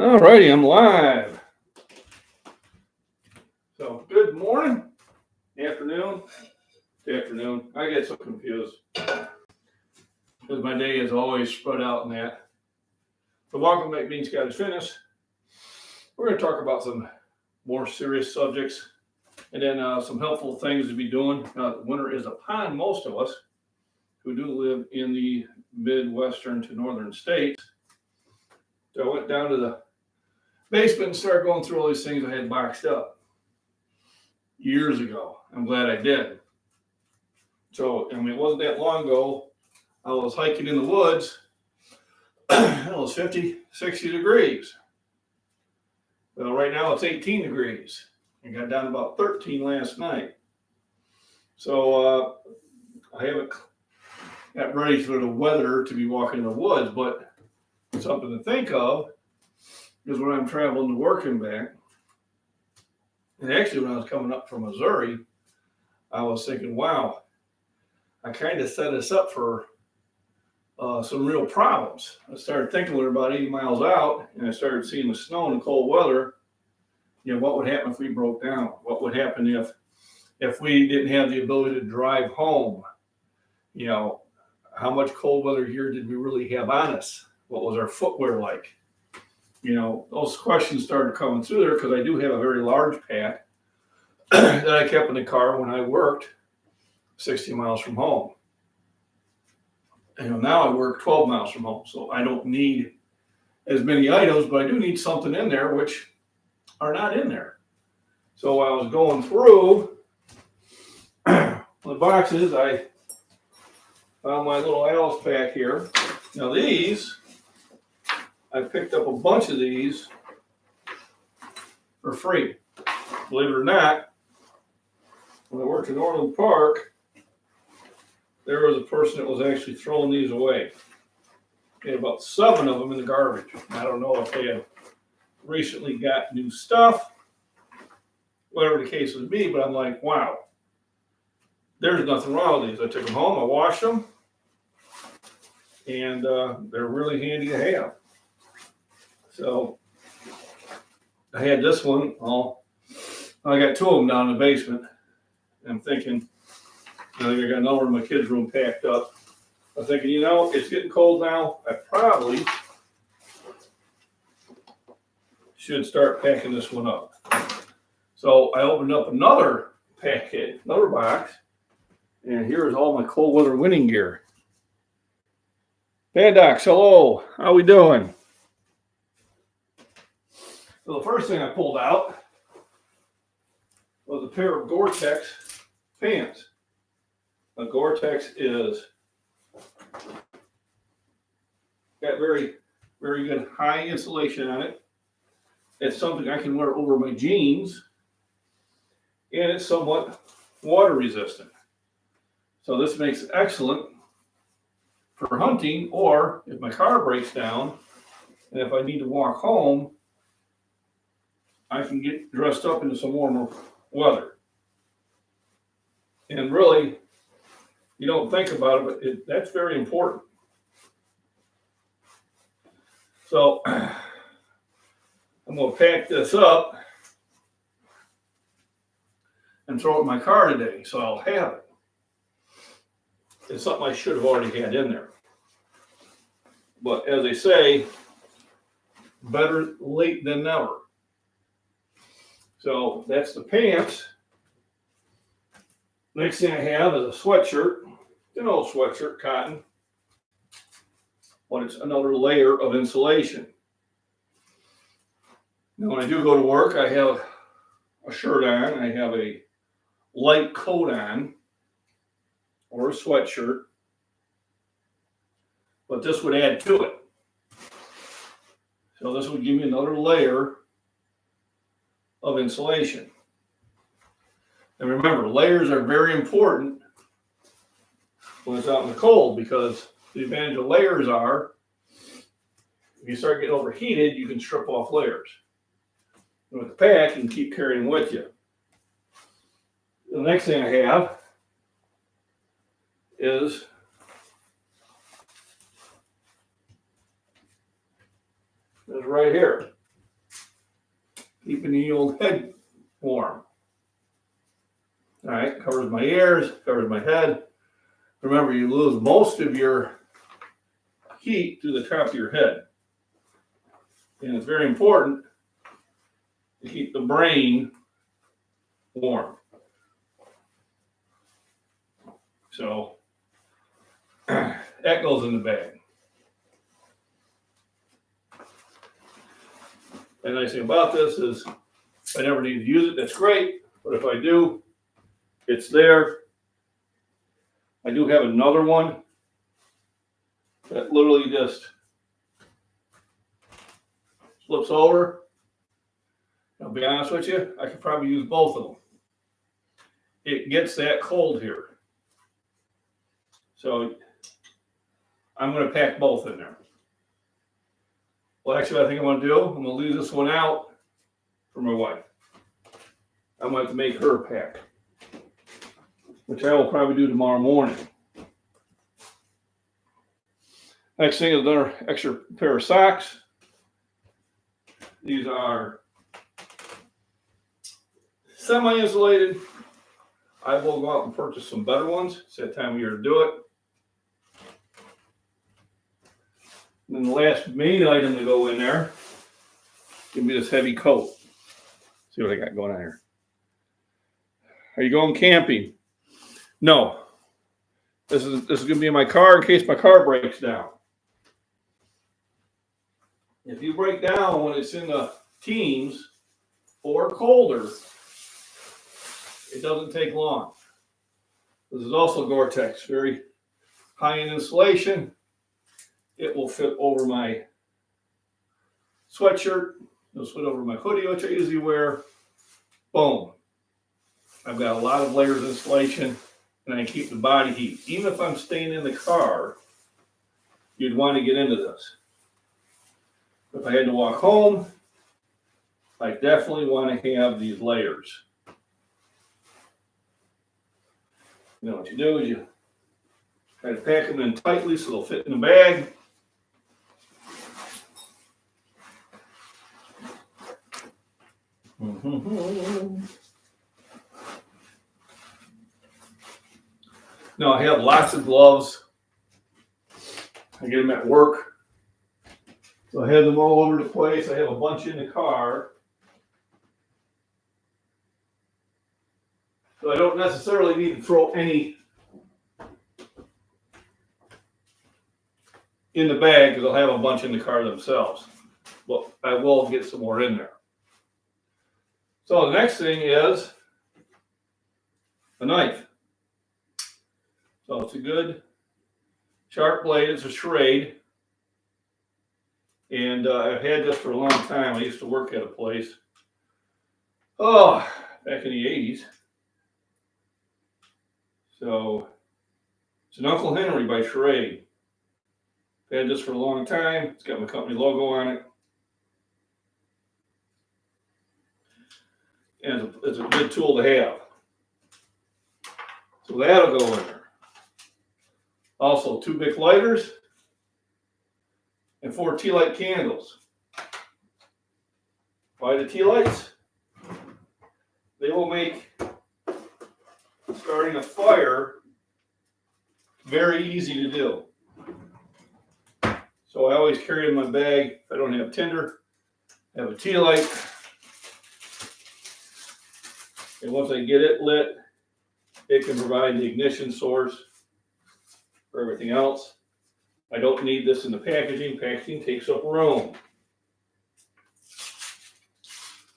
All righty, I'm live. So, good morning, afternoon. I get so confused because my day is always spread out in that. So, welcome to Bean Scottish Fitness. We're going to talk about some more serious subjects and then some helpful things to be doing. Winter is upon most of us who do live in the Midwestern to northern states. So, I went down to the basement and started going through all these things I had boxed up years ago. I'm glad I did. So, it wasn't that long ago. I was hiking in the woods. It was 50, 60 degrees. Well, right now it's 18 degrees. I got down to about 13 last night. So, I haven't got ready for the weather to be walking in the woods, but something to think of is when I'm traveling to work and back. And actually, when I was coming up from Missouri, I was thinking, wow, I kind of set us up for some real problems. I started thinking we were about 80 miles out, and I started seeing the snow and the cold weather. What would happen if we broke down? What would happen if we didn't have the ability to drive home? How much cold weather here did we really have on us? What was our footwear like? Those questions started coming through there because I do have a very large pack that I kept in the car when I worked 60 miles from home. Now I work 12 miles from home, so I don't need as many items, but I do need something in there which are not in there. So while I was going through the boxes, I found my little Alice pack here. Now these, I picked up a bunch of these for free. Believe it or not, when I worked in Orland Park, there was a person that was actually throwing these away. They had about 7 of them in the garbage. I don't know if they had recently got new stuff, whatever the case would be, but I'm like, wow, there's nothing wrong with these. I took them home, I washed them, and they're really handy to have. So I had this one. I got 2 of them down in the basement. I'm thinking, I think I got another one in my kids' room packed up. I'm thinking, it's getting cold now. I probably should start packing this one up. So I opened up another packet, another box, and here's all my cold weather winning gear. Bad Docs, hello. How we doing? So the first thing I pulled out was a pair of Gore-Tex pants. A Gore-Tex is got very, very good high insulation on it. It's something I can wear over my jeans, and it's somewhat water resistant. So this makes it excellent for hunting, or if my car breaks down and if I need to walk home, I can get dressed up into some warmer weather. And really, you don't think about it, but that's very important. So I'm going to pack this up and throw it in my car today, so I'll have it. It's something I should have already had in there. But as they say, better late than never. So that's the pants. Next thing I have is a sweatshirt. An old sweatshirt, cotton. But it's another layer of insulation. Now when I do go to work, I have a shirt on. I have a light coat on, or a sweatshirt. But this would add to it. So this would give me another layer of insulation. And remember, layers are very important when it's out in the cold, because the advantage of layers are, if you start getting overheated, you can strip off layers. And with the pack, you can keep carrying with you. The next thing I have is right here. keeping the old head warm. All right, covers my ears, covers my head. Remember, you lose most of your heat to the top of your head. And it's very important to keep the brain warm. So that goes in the bag. And the nice thing about this is if I never need to use it, that's great. But if I do, it's there. I do have another one that literally just flips over. I'll be honest with you, I could probably use both of them. It gets that cold here. So I'm going to pack both in there. Well, actually, I think I'm going to do, I'm going to leave this one out for my wife. I'm going to make her pack, which I will probably do tomorrow morning. Next thing is another extra pair of socks. These are semi-insulated. I will go out and purchase some better ones. It's that time of year to do it. And then the last main item to go in there give me this heavy coat. See what I got going on here. Are you going camping? No. This is going to be in my car in case my car breaks down. If you break down when it's in the teens or colder, it doesn't take long. This is also Gore-Tex, very high in insulation. It will fit over my sweatshirt. It'll fit over my hoodie, which I usually wear. Boom. I've got a lot of layers of insulation, and I keep the body heat. Even if I'm staying in the car, you'd want to get into this. If I had to walk home, I definitely want to have these layers. You know what you do is you try to pack them in tightly so they'll fit in the bag. Now I have lots of gloves. I get them at work. So I have them all over the place. I have a bunch in the car. So I don't necessarily need to throw any in the bag because I'll have a bunch in the car themselves. But I will get some more in there. So the next thing is a knife. So it's a good sharp blade. It's a Schrade. And I've had this for a long time. I used to work at a place. Oh, back in the 80s. So it's an Uncle Henry by Schrade. I've had this for a long time. It's got my company logo on it. And it's a good tool to have. So that'll go in there. Also, 2 Bic lighters and 4 tea light candles. Why the tea lights? They will make starting a fire very easy to do. So I always carry in my bag, if I don't have tinder, I have a tea light. And once I get it lit, it can provide the ignition source for everything else. I don't need this in the packaging. Packaging takes up room.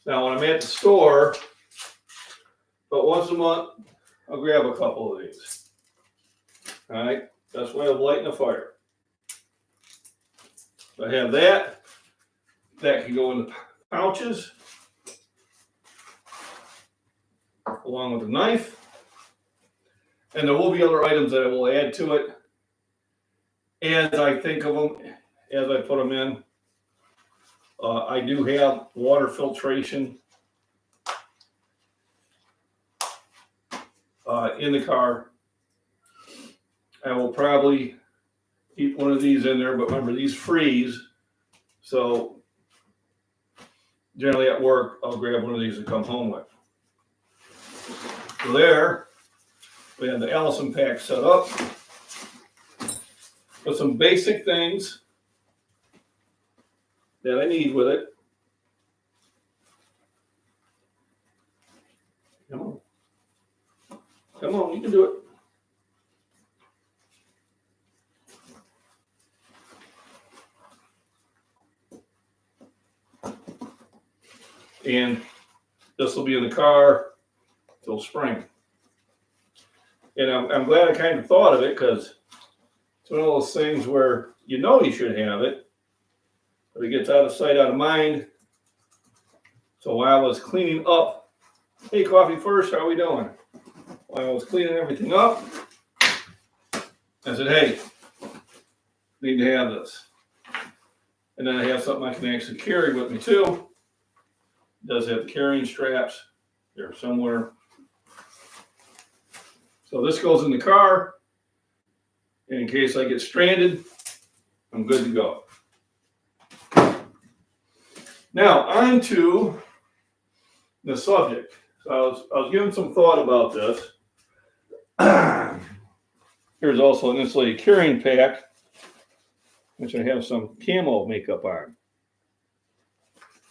Now, when I'm at the store, but once a month, I'll grab a couple of these. All right, best way of lighting a fire. So I have that. That can go in the pouches, along with the knife. And there will be other items that I will add to it as I think of them, as I put them in. I do have water filtration in the car. I will probably keep one of these in there, but remember, these freeze. So generally at work, I'll grab one of these to come home with. So there, we have the Allison pack set up with some basic things that I need with it. Come on. Come on, you can do it. And this will be in the car till spring. And I'm glad I kind of thought of it, because it's one of those things where you know you should have it, but it gets out of sight, out of mind. So while I was cleaning up, hey, Coffee First, how are we doing? While I was cleaning everything up, I said, hey, need to have this. And then I have something I can actually carry with me too. It does have the carrying straps there somewhere. So this goes in the car, and in case I get stranded, I'm good to go. Now, on to the subject. So I was giving some thought about this. Here's also an insulated carrying pack, which I have some camo makeup on.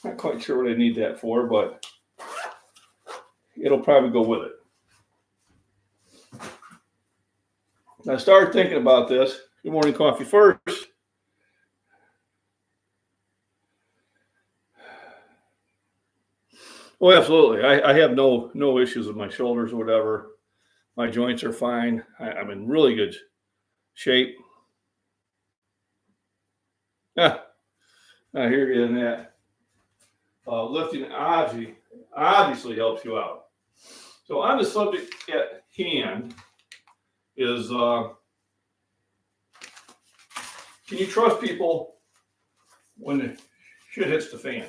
Not quite sure what I need that for, but it'll probably go with it. I started thinking about this. Good morning, Coffee First. Oh, absolutely. I have no issues with my shoulders or whatever. My joints are fine. I'm in really good shape. I hear you in that. Lifting obviously helps you out. So on the subject at hand is, can you trust people when the shit hits the fan?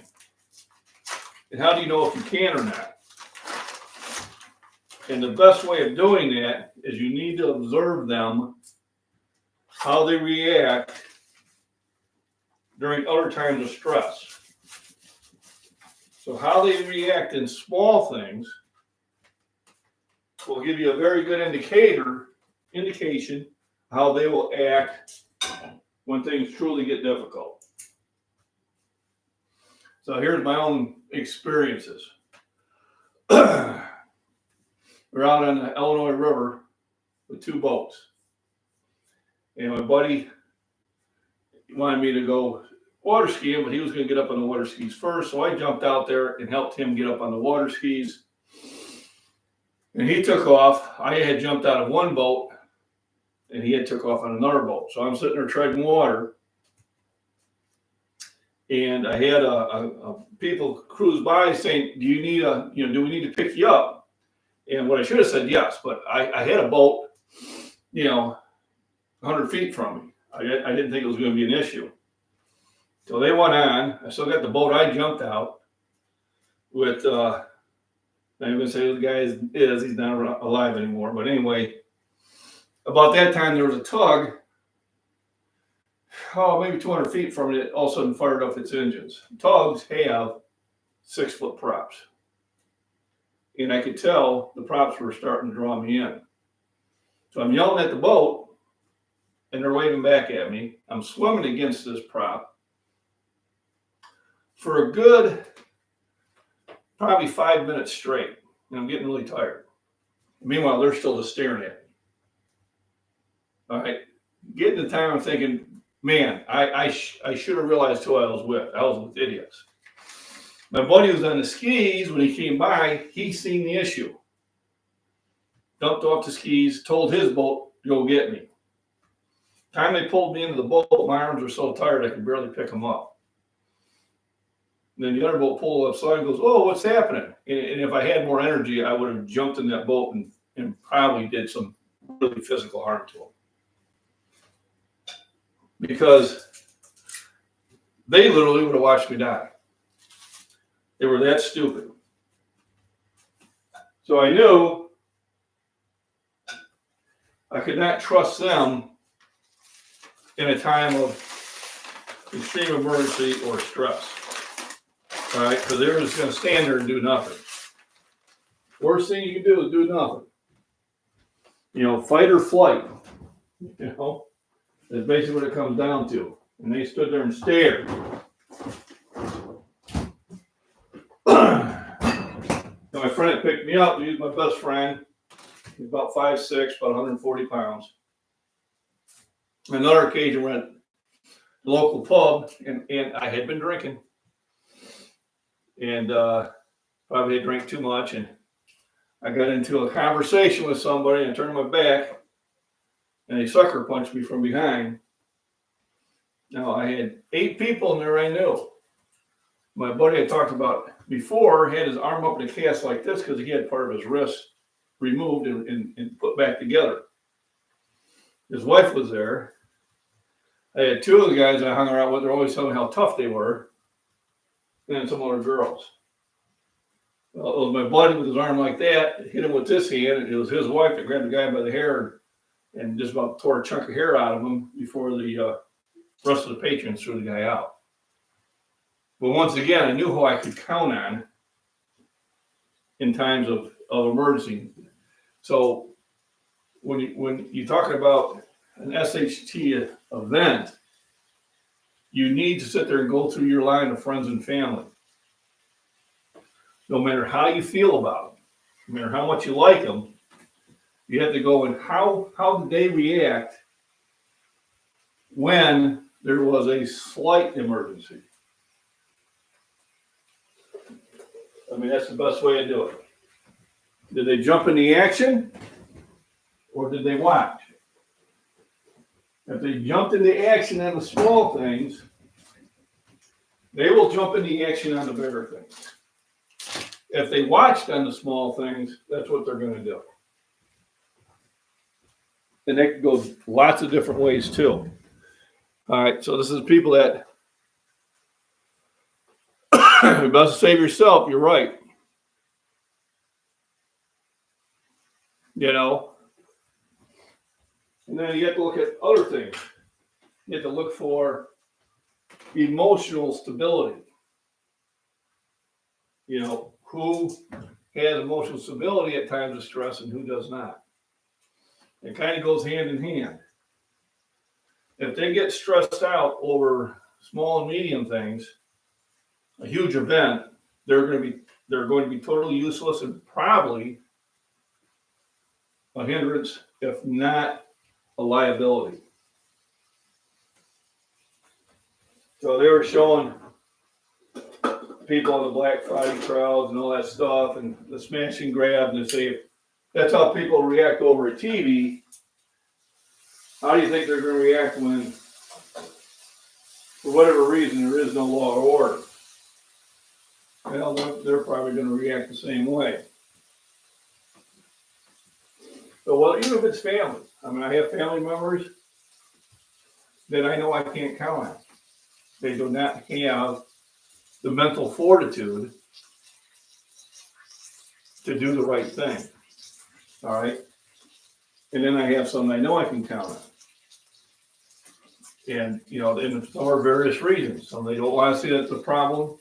And how do you know if you can or not? And the best way of doing that is you need to observe them, how they react during other times of stress. So how they react in small things will give you a very good indication how they will act when things truly get difficult. So here's my own experiences. We're out on the Illinois River with 2 boats. And my buddy wanted me to go water skiing, but he was going to get up on the water skis first. So I jumped out there and helped him get up on the water skis. And he took off. I had jumped out of one boat, and he had took off on another boat. So I'm sitting there treading water. And I had a people cruise by saying, do we need to pick you up? And what I should have said, yes, but I had a boat, 100 feet from me. I didn't think it was going to be an issue. So they went on. I still got the boat I jumped out with, I'm going to say who the guy is. He's not alive anymore. But anyway, about that time, there was a tug, maybe 200 feet from it, all of a sudden fired up its engines. Tugs have 6-foot props. And I could tell the props were starting to draw me in. So I'm yelling at the boat, and they're waving back at me. I'm swimming against this prop for a good, probably 5 minutes straight. And I'm getting really tired. Meanwhile, they're still just staring at me. All right. Getting the time, I'm thinking, man, I should have realized who I was with. I was with idiots. My buddy was on the skis. When he came by, he seen the issue. Dumped off the skis, told his boat to go get me. Time they pulled me into the boat, my arms were so tired I could barely pick them up. And then the other boat pulled up side and goes, oh, what's happening? And if I had more energy, I would have jumped in that boat and probably did some really physical harm to them. Because they literally would have watched me die. They were that stupid. So I knew I could not trust them in a time of extreme emergency or stress. All right, because they're just going to stand there and do nothing. Worst thing you can do is do nothing. Fight or flight. That's basically what it comes down to. And they stood there and stared. My friend that picked me up, he's my best friend. He's about 5'6", about 140 pounds. Another occasion, we're at the local pub, and I had been drinking. And probably had drank too much, and I got into a conversation with somebody, and I turned my back, and they sucker punched me from behind. Now, I had 8 people in there I knew. My buddy I talked about before had his arm up in a cast like this because he had part of his wrist removed and put back together. His wife was there. I had 2 of the guys I hung around with. They're always telling me how tough they were. And then some other girls. Well, it was my buddy with his arm like that, hit him with this hand, and it was his wife that grabbed the guy by the hair and just about tore a chunk of hair out of him before the rest of the patrons threw the guy out. But once again, I knew who I could count on in times of emergency. So when you're talking about an SHT event, you need to sit there and go through your line of friends and family. No matter how you feel about them, no matter how much you like them, you have to go and how did they react when there was a slight emergency? I mean, that's the best way to do it. Did they jump in the action or did they watch? If they jumped in the action on the small things, they will jump in the action on the bigger things. If they watched on the small things, that's what they're going to do. And that goes lots of different ways too. All right, so this is people that you're about to save yourself. You're right. And then you have to look at other things. You have to look for emotional stability. Who has emotional stability at times of stress and who does not. It kind of goes hand in hand. If they get stressed out over small and medium things, a huge event, they're going to be totally useless and probably a hindrance, if not a liability. So they were showing people on the Black Friday crowds and all that stuff and the smash and grab, and they say that's how people react over a TV. How do you think they're going to react when, for whatever reason, there is no law or order? Well, they're probably going to react the same way. So, well, even if it's family, I mean, I have family members that I know I can't count on. They do not have the mental fortitude to do the right thing. All right. And then I have some I know I can count on. And, and some are various reasons. Some they don't want to see that's a problem.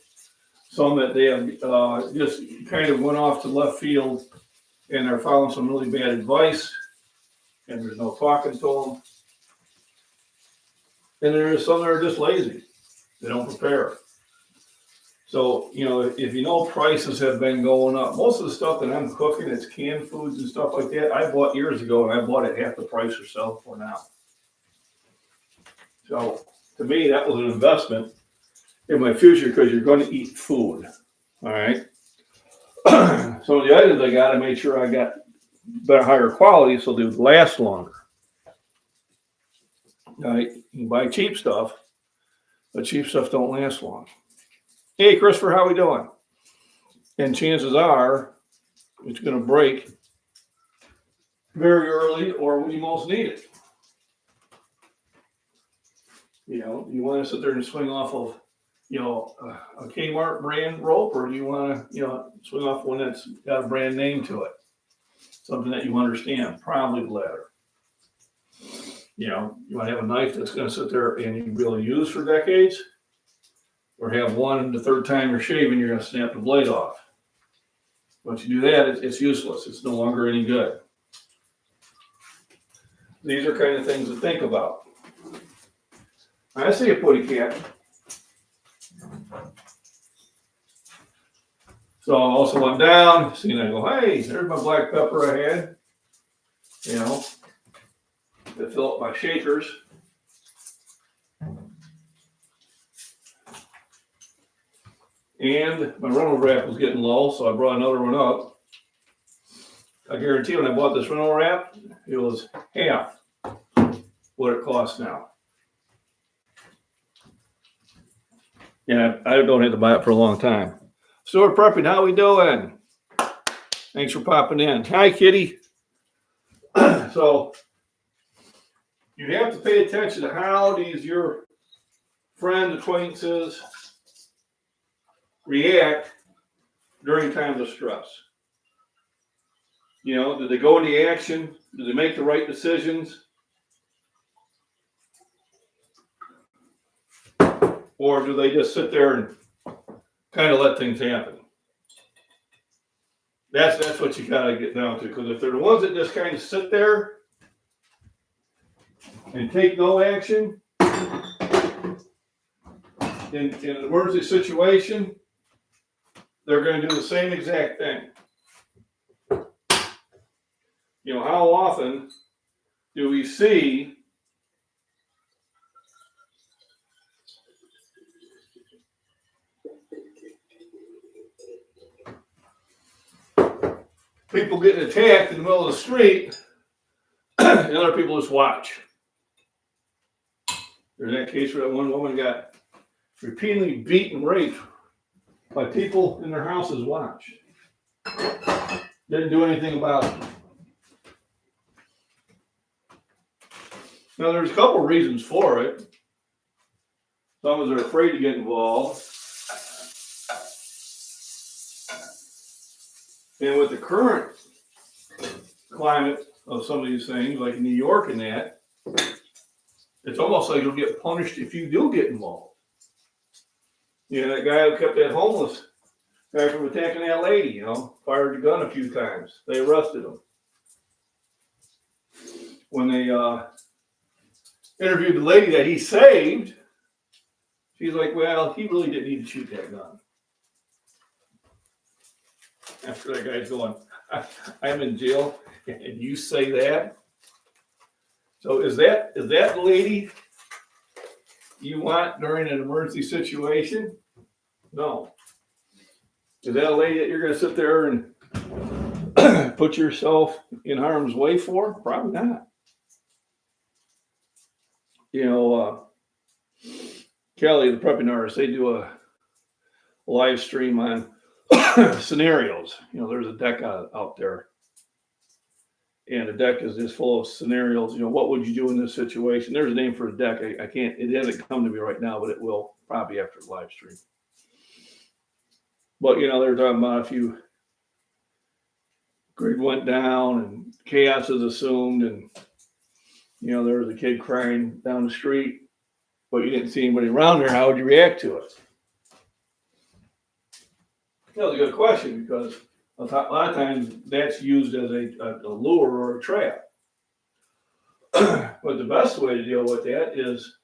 Some that they have just kind of went off to left field and are following some really bad advice and there's no talking to them. And there's some that are just lazy. They don't prepare. So, if prices have been going up, most of the stuff that I'm cooking, it's canned foods and stuff like that, I bought years ago and I bought it half the price or so for now. So, to me, that was an investment in my future because you're going to eat food. All right. Some of the items I got, I made sure I got better, higher quality so they would last longer. All right. You can buy cheap stuff, but cheap stuff don't last long. Hey, Christopher, how we doing? And chances are it's going to break very early or when you most need it. You want to sit there and swing off of, a Kmart brand rope, or do you want to, swing off one that's got a brand name to it? Something that you understand, probably the latter. You want to have a knife that's going to sit there and you can be able to use for decades. or have one the third time you're shaving, you're going to snap the blade off. Once you do that, it's useless. It's no longer any good. These are kind of things to think about. I see a putty cat. So I also went down, see, and I go, hey, there's my black pepper I had. You know, to fill up my shakers. And my rental wrap was getting low, so I brought another one up. I guarantee when I bought this rental wrap, it was half what it costs now. Yeah, I don't have to buy it for a long time. Store Prepping, how we doing? Thanks for popping in. Hi, Kitty. So you have to pay attention to how these your friends, acquaintances react during times of stress. You know, do they go into action? Do they make the right decisions? Or do they just sit there and kind of let things happen? That's what you gotta get down to. Because if they're the ones that just kind of sit there and take no action in an emergency situation, they're going to do the same exact thing. You know, how often do we see people getting attacked in the middle of the street and other people just watch? There's that case where that one woman got repeatedly beaten and raped by people in their houses watch. Didn't do anything about it. Now, there's a couple of reasons for it. Some of us are afraid to get involved. And with the current climate of some of these things, like in New York and that, it's almost like you'll get punished if you do get involved. You know, that guy who kept that homeless guy from attacking that lady, you know, fired the gun a few times. They arrested him. When they interviewed the lady that he saved, she's like, well, he really didn't need to shoot that gun. After that guy's going, I'm in jail, and you say that? So is that the lady you want during an emergency situation? No. Is that a lady that you're going to sit there and put yourself in harm's way for? Probably not. You know, Kelly, the prepping artist, they do a live stream on scenarios. You know, there's a deck out there. And the deck is just full of scenarios. You know, what would you do in this situation? There's a name for the deck. I can't, it hasn't come to me right now, but it will probably after the live stream. But, you know, they're talking about if you grid went down and chaos is assumed and, you know, there was a kid crying down the street, but you didn't see anybody around there, how would you react to it? That was a good question because a lot of times that's used as a lure or a trap. But the best way to deal with that is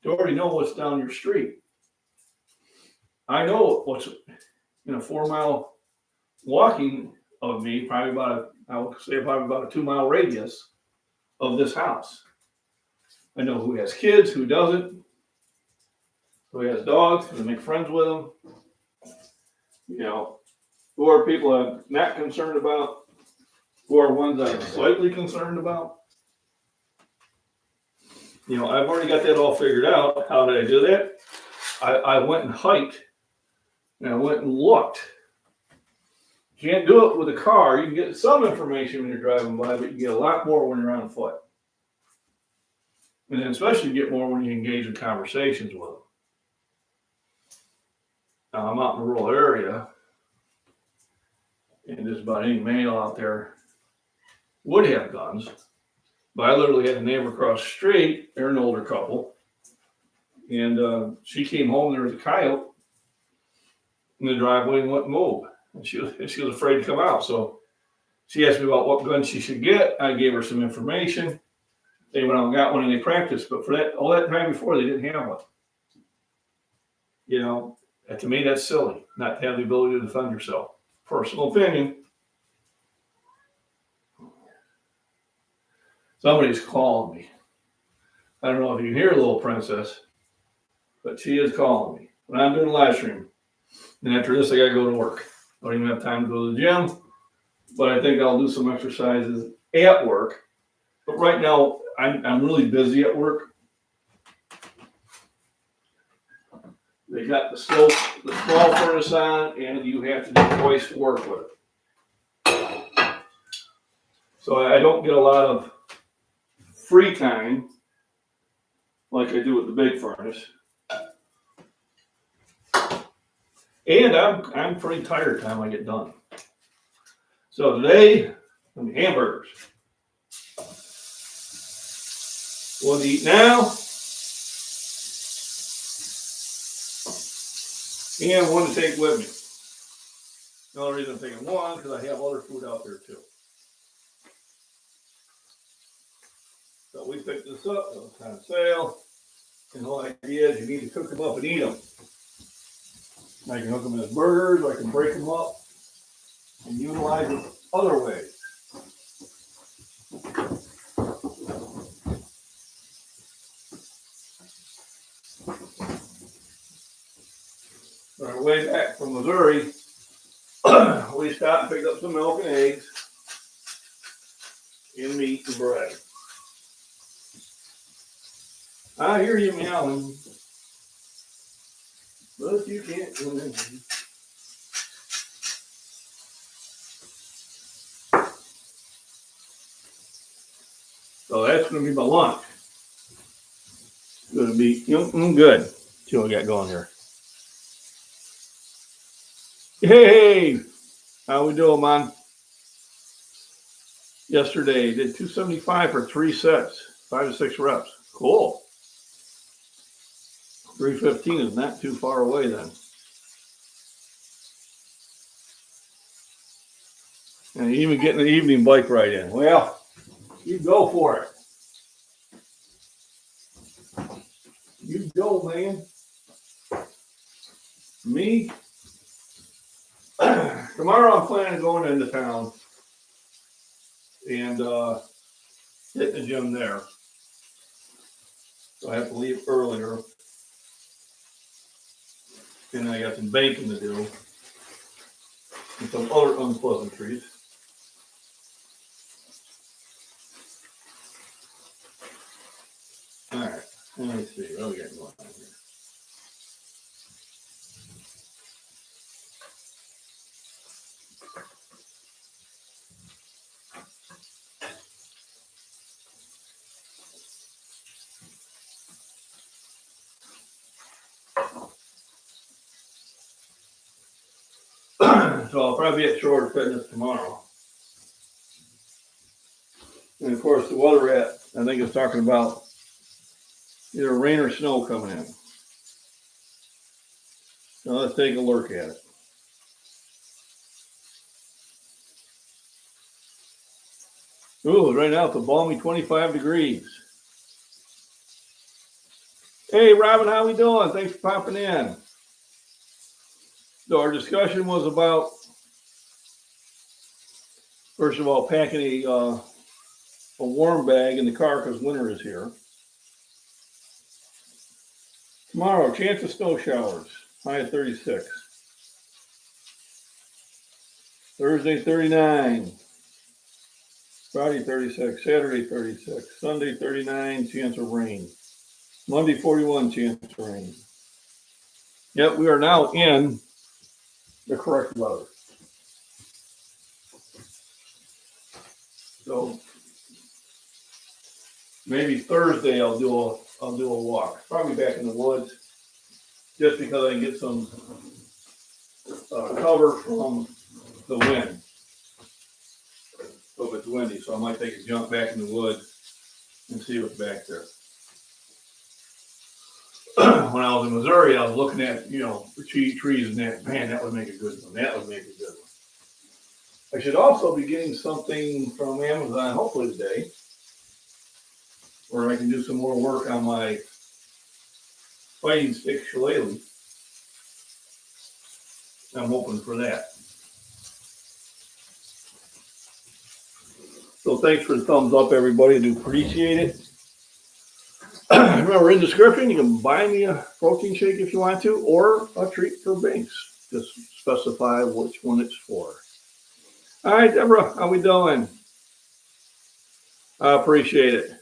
to already know what's down your street. I know what's in a 4-mile walking of me, probably about a 2-mile radius of this house. I know who has kids, who doesn't, who has dogs, who make friends with them. You know, who are people I'm not concerned about, who are ones I'm slightly concerned about. You know, I've already got that all figured out. How did I do that? I went and hiked, and I went and looked. You can't do it with a car. You can get some information when you're driving by, but you get a lot more when you're on foot. And then especially you get more when you engage in conversations with them. Now, I'm out in a rural area, and just about any male out there would have guns. But I literally had a neighbor across the street. They're an older couple. And she came home. There was a coyote in the driveway and wouldn't move. And she was afraid to come out. So she asked me about what gun she should get. I gave her some information. They went out and got one and they practiced. But for that, all that time before, they didn't have one. You know, and to me, that's silly not to have the ability to defend yourself. Personal opinion. Somebody's calling me. I don't know if you can hear Little Princess, but she is calling me. When I'm doing a live stream, and after this, I got to go to work. I don't even have time to go to the gym, but I think I'll do some exercises at work. But right now, I'm really busy at work. They got the small furnace on, and you have to do voice work with it. So I don't get a lot of free time like I do with the big furnace. And I'm pretty tired time I get done. So today, hamburgers. One to eat now, and one to take with me. The only reason I'm taking one because I have other food out there too. So we picked this up. It was on sale. And the whole idea is you need to cook them up and eat them. I can hook them as burgers, or I can break them up and utilize them other ways. On our way back from Missouri, we stopped and picked up some milk and eggs and meat and bread. I hear you meowing, but you can't do anything. So that's going to be my lunch. It's going to be good. See what we got going here. Hey, how we doing, man? Yesterday, did 275 for 3 sets, 5 to 6 reps. Cool. 315 is not too far away then. And even getting the evening bike ride in. Well, you go for it. You go, man. Me? Tomorrow I'm planning on going into town and hit the gym there. So I have to leave earlier. And I got some baking to do. And some other unpleasantries. Alright, let me see. What do we got going on here? So I'll probably be at Shore Fitness tomorrow. And of course the weather I think it's talking about either rain or snow coming in. So let's take a look at it. Ooh, right now it's a balmy 25 degrees. Hey Robin, how we doing? Thanks for popping in. So our discussion was about, first of all, packing a warm bag in the car because winter is here. Tomorrow, chance of snow showers, high of 36. Thursday, 39. Friday, 36. Saturday, 36. Sunday, 39, chance of rain. Monday, 41, chance of rain. Yep, we are now in the correct weather. So maybe Thursday I'll do a walk. Probably back in the woods, just because I can get some cover from the wind. So if it's windy, so I might take a jump back in the woods and see what's back there. when I was in Missouri, I was looking at, the trees and that. Man, that would make a good one. That would make a good one. I should also be getting something from Amazon, hopefully today, where I can do some more work on my fighting stick shillelagh. I'm hoping for that. So thanks for the thumbs up, everybody. I do appreciate it. Remember, in the description, you can buy me a protein shake if you want to, or a treat for Binks. Just specify which one it's for. All right, Deborah, how we doing? I appreciate it.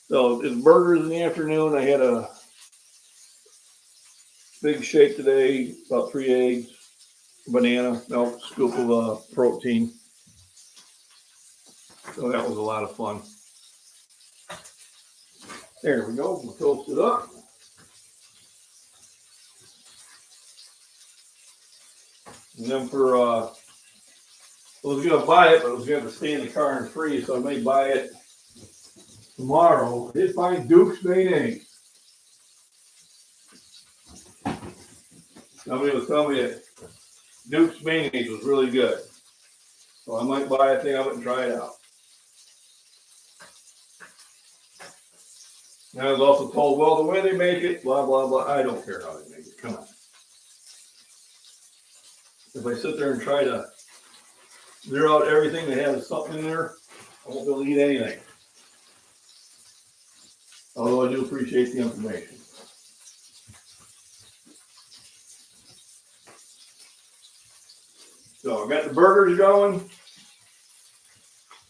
So it's burgers in the afternoon. I had a big shake today, about 3 eggs, banana, milk, scoop of protein. So that was a lot of fun. There we go. We'll toast it up. And then I was going to buy it, but I was going to stay in the car and freeze, so I may buy it tomorrow. I did find Duke's mayonnaise. Somebody was telling me that Duke's mayonnaise was really good. So I might buy a thing of it and try it out. And I was also told, well, the way they make it, blah, blah, blah. I don't care how they make it. Come on. If I sit there and try to zero out everything that has something in there, I won't be able to eat anything. Although I do appreciate the information. So I've got the burgers going.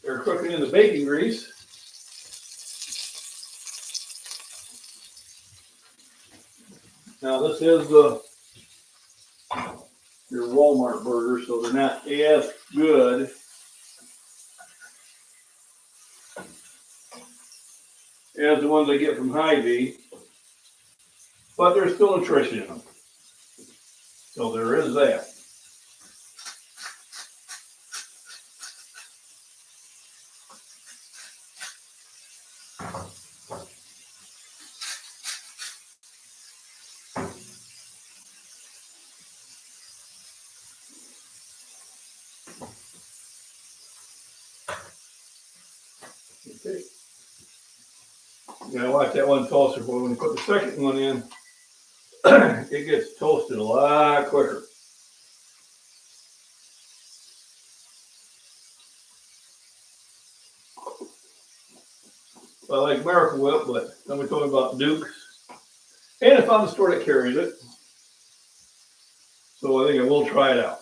They're cooking in the bacon grease. Now this is your Walmart burgers, so they're not as good as the ones I get from Hy-Vee, but there's still nutrition in them. So there is that. Okay. You gotta watch that one toaster, but when you put the second one in, it gets toasted a lot quicker. I like Miracle Whip, but somebody told me about Duke's. And I found the store that carries it. So I think I will try it out.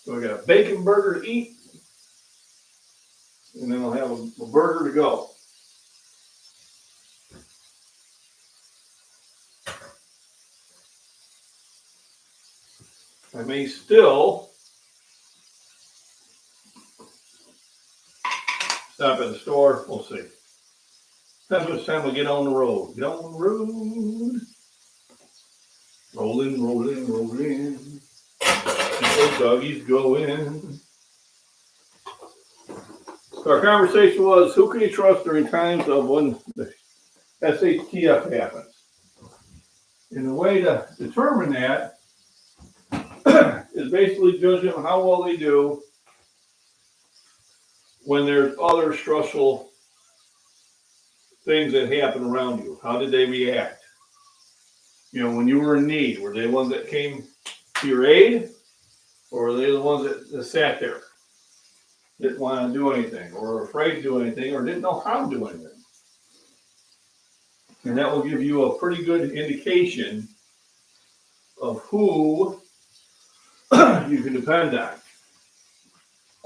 So I got a bacon burger to eat. And then I'll have a burger to go. I may still stop at the store. We'll see. Depends which time we get on the road. Get on the road. Rolling, rolling, rolling. Keep those doggies going. So our conversation was, who can you trust during times of when the SHTF happens? And the way to determine that is basically judging how well they do when there's other stressful things that happen around you. How did they react? When you were in need, were they the ones that came to your aid? Or were they the ones that sat there? Didn't want to do anything, or were afraid to do anything, or didn't know how to do anything? And that will give you a pretty good indication of who you can depend on.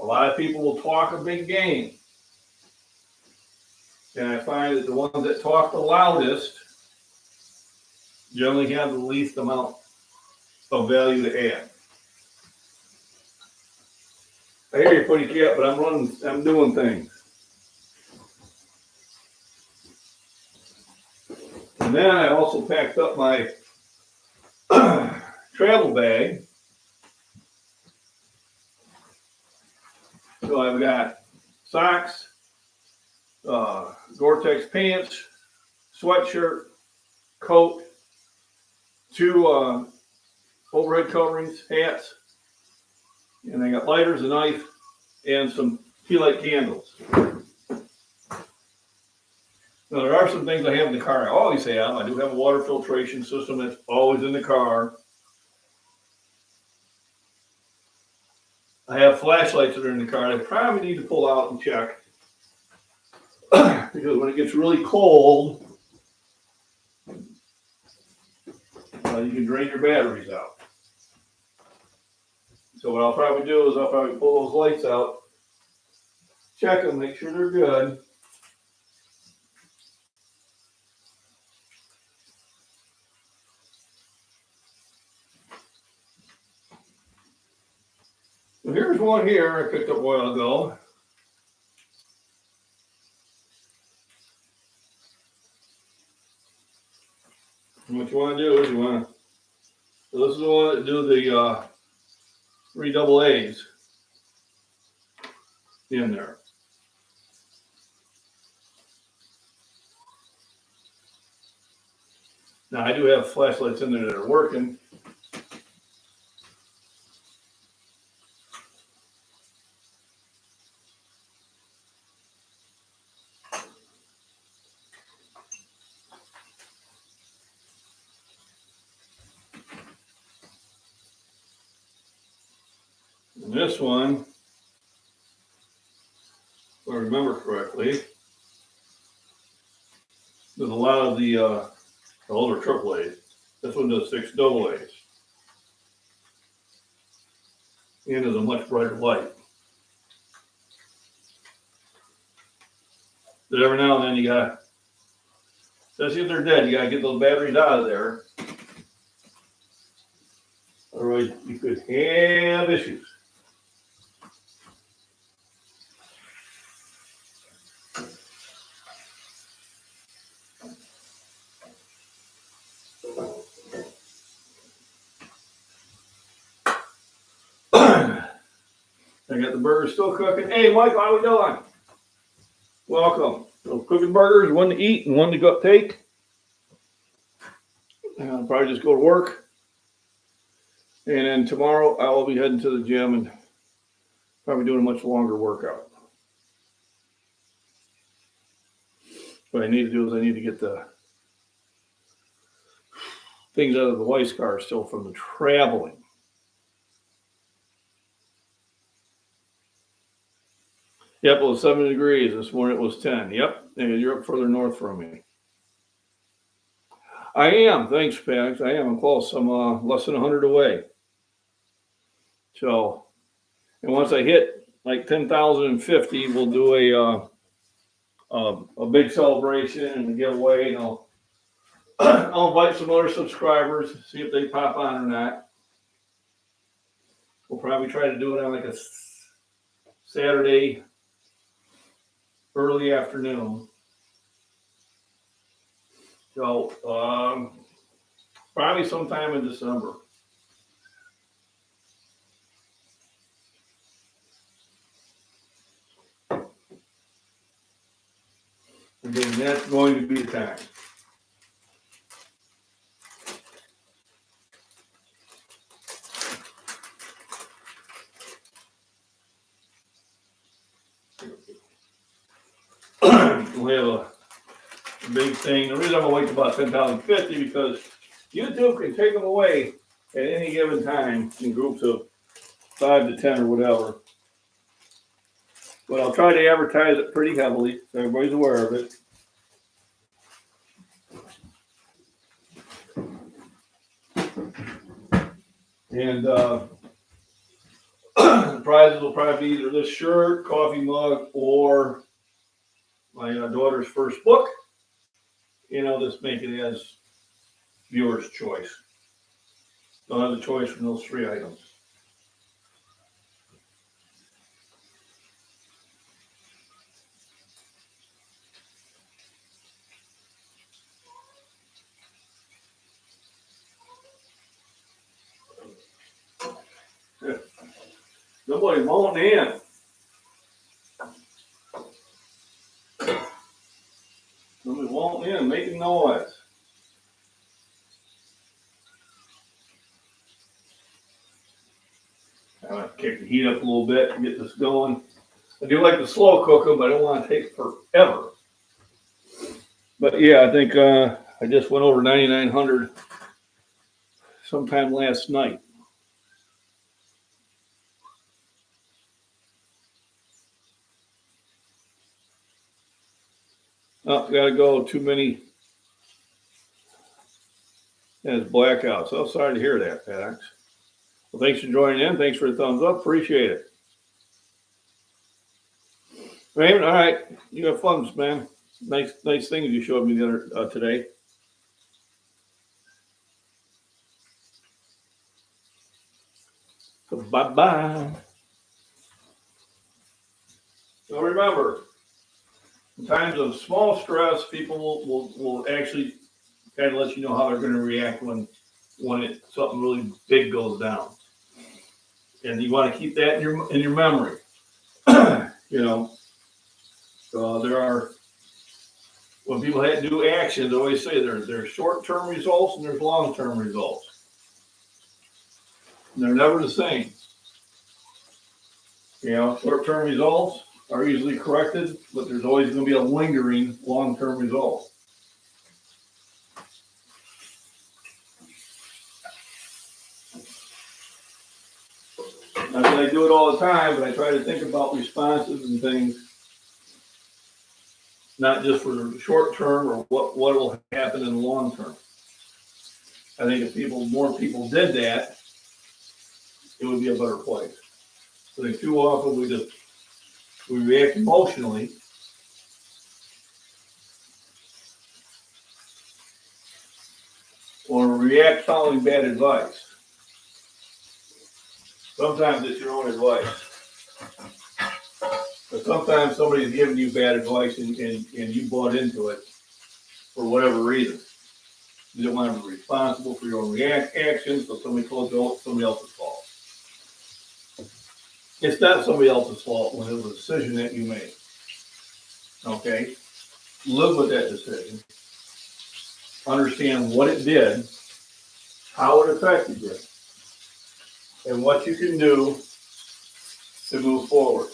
A lot of people will talk a big game. And I find that the ones that talk the loudest generally have the least amount of value to add. I hear you, Putty Cat, but I'm doing things. And then I also packed up my travel bag. So I've got socks, Gore-Tex pants, sweatshirt, coat, 2 overhead coverings, hats, and I got lighters, a knife, and some tea light candles. Now, there are some things I have in the car. I always have. I do have a water filtration system that's always in the car. I have flashlights that are in the car. I probably need to pull out and check. Because when it gets really cold, you can drain your batteries out. So what I'll probably do is I'll probably pull those lights out, check them, make sure they're good. So here's one here I picked up a while ago. And what you want to do is so this is the one that do the 3 double A's in there. Now I do have flashlights in there that are working. And this one, if I remember correctly, there's a lot of the older triple A's. This one does 6 double A's. And is a much brighter light. But every now and then you gotta, especially if they're dead, you gotta get those batteries out of there. Otherwise you could have issues. I got the burgers still cooking. Hey, Michael, how we doing? Welcome. So cooking burgers, one to eat and one to go take. And I'll probably just go to work. And then tomorrow I will be heading to the gym and probably doing a much longer workout. What I need to do is I need to get the things out of the wife's car still from the traveling. Yep, it was 7 degrees. This morning it was 10. Yep, and you're up further north from me. I am. Thanks, Pax. I am. I'm close. I'm less than 100 away. So, and once I hit like 10,050, we'll do a big celebration and a giveaway. And I'll invite some other subscribers, see if they pop on or not. We'll probably try to do it on like a Saturday early afternoon. So probably sometime in December. And then that's going to be the time. We have a big thing. The reason I'm gonna wait till about 10,050 because YouTube can take them away at any given time in groups of 5 to 10 or whatever. But I'll try to advertise it pretty heavily so everybody's aware of it. And the prizes will probably be either this shirt, coffee mug, or my daughter's first book. You know, just make it as viewer's choice. Don't have the choice from those 3 items. Nobody mowing in. making noise. I'm going to kick the heat up a little bit and get this going. I do like to slow cook them, but I don't want to take forever. But yeah, I think I just went over 9,900 sometime last night. Oh, gotta go. Too many as blackouts. Oh, sorry to hear that, Pat. Well, thanks for joining in. Thanks for the thumbs up. Appreciate it. Raymond, all right. You have fun, man. Nice things you showed me the other today. So bye-bye. So remember, in times of small stress, people will actually kind of let you know how they're going to react when something really big goes down. And you want to keep that in your memory. You know, there are, when people do actions, I always say there's short-term results and there's long-term results. And they're never the same. You know, short-term results are easily corrected, but there's always going to be a lingering long-term result. Not that I do it all the time, but I try to think about responses and things, not just for the short term or what will happen in the long term. I think if more people did that, it would be a better place. I think too often we react emotionally. Or react following bad advice. Sometimes it's your own advice. But sometimes somebody's giving you bad advice and you bought into it for whatever reason. You don't want to be responsible for your own actions, so somebody told you it's somebody else's fault. It's not somebody else's fault when it was a decision that you made. Okay? Live with that decision. Understand what it did, how it affected you, and what you can do to move forward.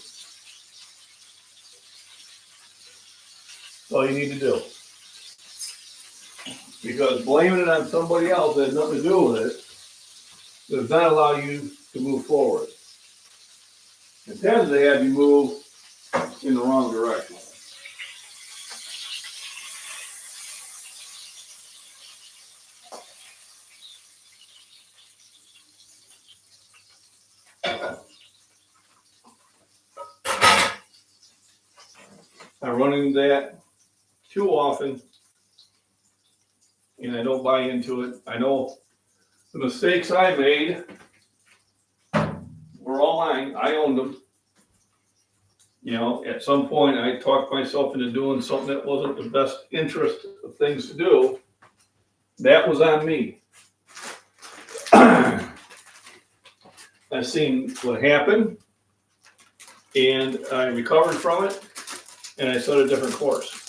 That's all you need to do. Because blaming it on somebody else that has nothing to do with it does not allow you to move forward. It tends to have you move in the wrong direction. I run into that too often, and I don't buy into it. I know the mistakes I made were all mine. I owned them. You know, at some point I talked myself into doing something that wasn't the best interest of things to do. That was on me. I've seen what happened, and I recovered from it, and I set a different course.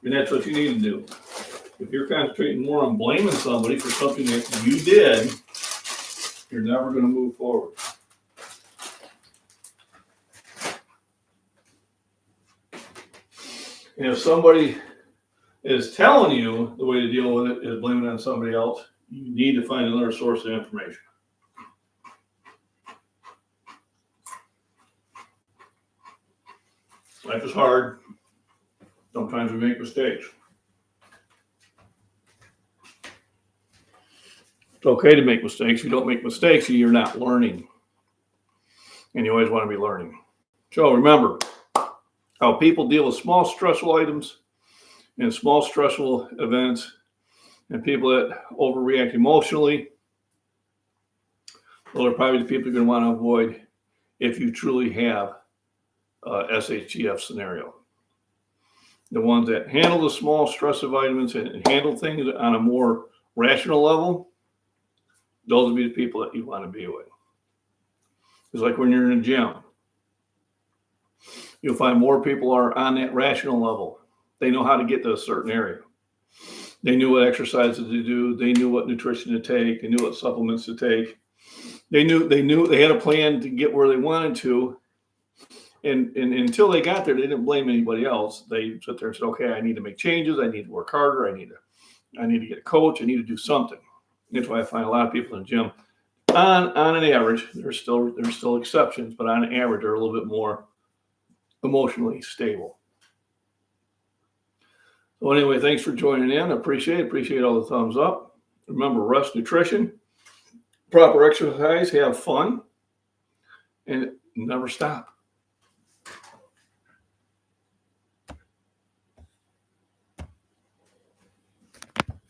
And that's what you need to do. If you're concentrating more on blaming somebody for something that you did, you're never going to move forward. And if somebody is telling you the way to deal with it is blaming it on somebody else, you need to find another source of information. Life is hard. Sometimes we make mistakes. It's okay to make mistakes. If you don't make mistakes, you're not learning. And you always want to be learning. So remember, how people deal with small stressful items and small stressful events, and people that overreact emotionally, those are probably the people you're going to want to avoid if you truly have a SHTF scenario. The ones that handle the small stressive items and handle things on a more rational level, those will be the people that you want to be with. It's like when you're in a gym. You'll find more people are on that rational level. They know how to get to a certain area. They knew what exercises to do. They knew what nutrition to take. They knew what supplements to take. They knew they had a plan to get where they wanted to. And until they got there, they didn't blame anybody else. They sit there and said, okay, I need to make changes. I need to work harder. I need to get a coach. I need to do something. That's why I find a lot of people in the gym, on an average, there's still exceptions, but on average, are a little bit more emotionally stable. So anyway, thanks for joining in. I appreciate all the thumbs up. Remember, rest, nutrition, proper exercise, have fun, and never stop.